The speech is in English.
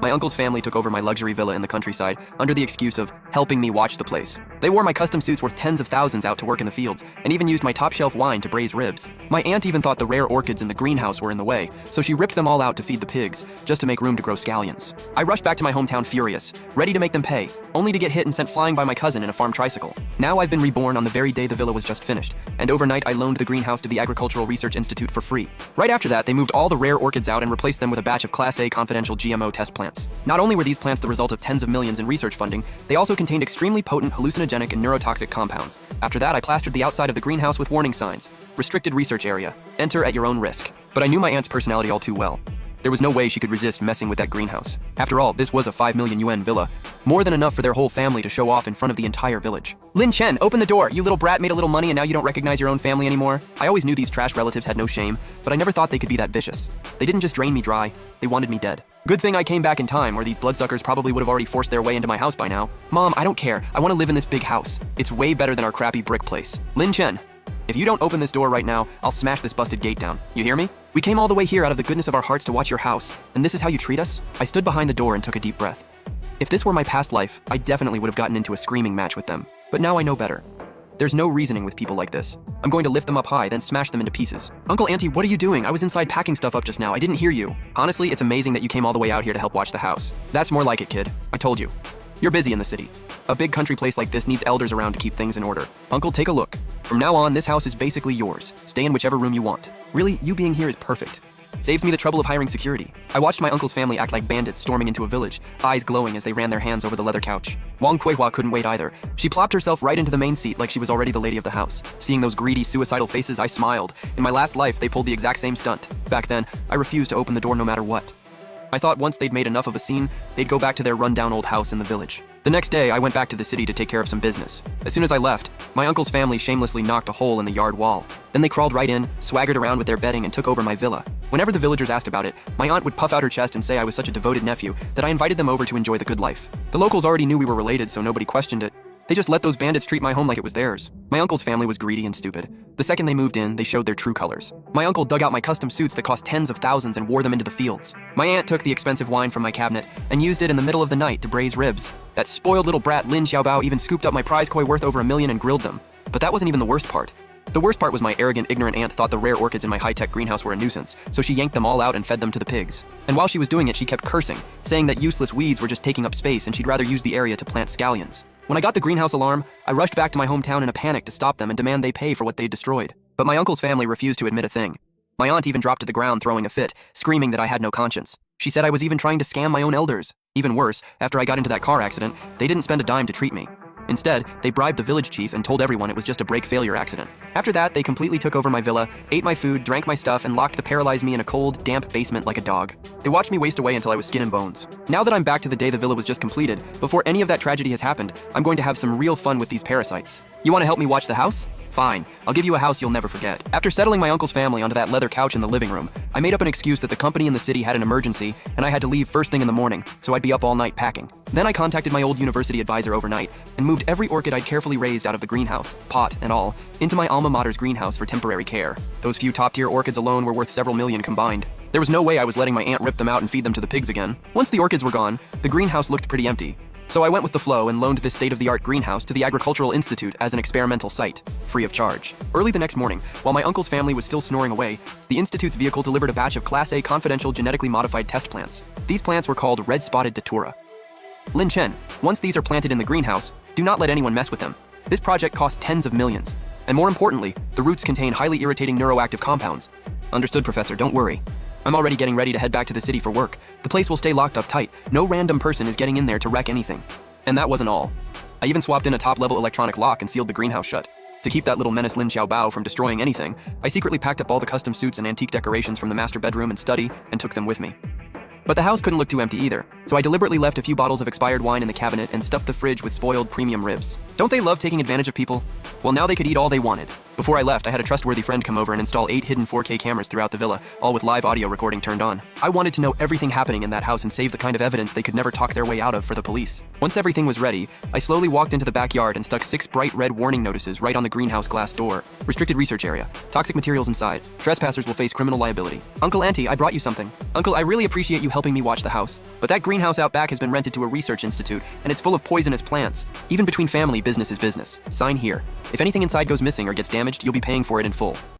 My uncle's family took over my luxury villa in the countryside under the excuse of helping me watch the place. They wore my custom suits worth tens of thousands out to work in the fields, and even used my top-shelf wine to braise ribs. My aunt even thought the rare orchids in the greenhouse were in the way, so she ripped them all out to feed the pigs, just to make room to grow scallions. I rushed back to my hometown furious, ready to make them pay, only to get hit and sent flying by my cousin in a farm tricycle. Now I've been reborn on the very day the villa was just finished, and overnight I loaned the greenhouse to the Agricultural Research Institute for free. Right after that, they moved all the rare orchids out and replaced them with a batch of Class A confidential GMO test plants. Not only were these plants the result of tens of millions in research funding, they also contained extremely potent hallucinogenic and neurotoxic compounds. After that, I plastered the outside of the greenhouse with warning signs. Restricted research area. Enter at your own risk. But I knew my aunt's personality all too well. There was no way she could resist messing with that greenhouse. After all, this was a 5 million yuan villa. More than enough for their whole family to show off in front of the entire village. Lin Chen, open the door! You little brat made a little money and now you don't recognize your own family anymore? I always knew these trash relatives had no shame, but I never thought they could be that vicious. They didn't just drain me dry, they wanted me dead. Good thing I came back in time, or these bloodsuckers probably would have already forced their way into my house by now. Mom, I don't care. I want to live in this big house. It's way better than our crappy brick place. Lin Chen, if you don't open this door right now, I'll smash this busted gate down. You hear me? We came all the way here out of the goodness of our hearts to watch your house, and this is how you treat us? I stood behind the door and took a deep breath. If this were my past life, I definitely would have gotten into a screaming match with them. But now I know better. There's no reasoning with people like this. I'm going to lift them up high, then smash them into pieces. Uncle, Auntie, what are you doing? I was inside packing stuff up just now. I didn't hear you. Honestly, it's amazing that you came all the way out here to help watch the house. That's more like it, kid. I told you. You're busy in the city. A big country place like this needs elders around to keep things in order. Uncle, take a look. From now on, this house is basically yours. Stay in whichever room you want. Really, you being here is perfect. Saves me the trouble of hiring security. I watched my uncle's family act like bandits storming into a village, eyes glowing as they ran their hands over the leather couch. Wang Kuihua couldn't wait either. She plopped herself right into the main seat like she was already the lady of the house. Seeing those greedy, suicidal faces, I smiled. In my last life, they pulled the exact same stunt. Back then, I refused to open the door no matter what. I thought once they'd made enough of a scene, they'd go back to their rundown old house in the village. The next day, I went back to the city to take care of some business. As soon as I left, my uncle's family shamelessly knocked a hole in the yard wall. Then they crawled right in, swaggered around with their bedding, and took over my villa. Whenever the villagers asked about it, my aunt would puff out her chest and say I was such a devoted nephew that I invited them over to enjoy the good life. The locals already knew we were related, so nobody questioned it. They just let those bandits treat my home like it was theirs. My uncle's family was greedy and stupid. The second they moved in, they showed their true colors. My uncle dug out my custom suits that cost tens of thousands and wore them into the fields. My aunt took the expensive wine from my cabinet and used it in the middle of the night to braise ribs. That spoiled little brat Lin Xiaobao even scooped up my prize koi worth over $1 million and grilled them. But that wasn't even the worst part. The worst part was my arrogant, ignorant aunt thought the rare orchids in my high-tech greenhouse were a nuisance, so she yanked them all out and fed them to the pigs. And while she was doing it, she kept cursing, saying that useless weeds were just taking up space and she'd rather use the area to plant scallions. When I got the greenhouse alarm, I rushed back to my hometown in a panic to stop them and demand they pay for what they'd destroyed. But my uncle's family refused to admit a thing. My aunt even dropped to the ground throwing a fit, screaming that I had no conscience. She said I was even trying to scam my own elders. Even worse, after I got into that car accident, they didn't spend a dime to treat me. Instead, they bribed the village chief and told everyone it was just a brake failure accident. After that, they completely took over my villa, ate my food, drank my stuff, and locked the paralyzed me in a cold, damp basement like a dog. They watched me waste away until I was skin and bones. Now that I'm back to the day the villa was just completed, before any of that tragedy has happened, I'm going to have some real fun with these parasites. You want to help me watch the house? Fine, I'll give you a house you'll never forget. After settling my uncle's family onto that leather couch in the living room, I made up an excuse that the company in the city had an emergency and I had to leave first thing in the morning, so I'd be up all night packing. Then I contacted my old university advisor overnight and moved every orchid I'd carefully raised out of the greenhouse, pot and all, into my alma mater's greenhouse for temporary care. Those few top-tier orchids alone were worth several million combined. There was no way I was letting my aunt rip them out and feed them to the pigs again. Once the orchids were gone, the greenhouse looked pretty empty. So I went with the flow and loaned this state-of-the-art greenhouse to the Agricultural Institute as an experimental site, free of charge. Early the next morning, while my uncle's family was still snoring away, the Institute's vehicle delivered a batch of Class A confidential genetically modified test plants. These plants were called red-spotted datura. Lin Chen, once these are planted in the greenhouse, do not let anyone mess with them. This project cost tens of millions. And more importantly, the roots contain highly irritating neuroactive compounds. Understood, Professor, don't worry. I'm already getting ready to head back to the city for work. The place will stay locked up tight. No random person is getting in there to wreck anything. And that wasn't all. I even swapped in a top-level electronic lock and sealed the greenhouse shut. To keep that little menace Lin Xiaobao from destroying anything, I secretly packed up all the custom suits and antique decorations from the master bedroom and study and took them with me. But the house couldn't look too empty either, so I deliberately left a few bottles of expired wine in the cabinet and stuffed the fridge with spoiled premium ribs. Don't they love taking advantage of people? Well, now they could eat all they wanted. Before I left, I had a trustworthy friend come over and install 8 hidden 4K cameras throughout the villa, all with live audio recording turned on. I wanted to know everything happening in that house and save the kind of evidence they could never talk their way out of for the police. Once everything was ready, I slowly walked into the backyard and stuck 6 bright red warning notices right on the greenhouse glass door. Restricted research area. Toxic materials inside. Trespassers will face criminal liability. Uncle, Auntie, I brought you something. Uncle, I really appreciate you helping me watch the house. But that greenhouse out back has been rented to a research institute, and it's full of poisonous plants. Even between family, business is business. Sign here. If anything inside goes missing or gets damaged, you'll be paying for it in full.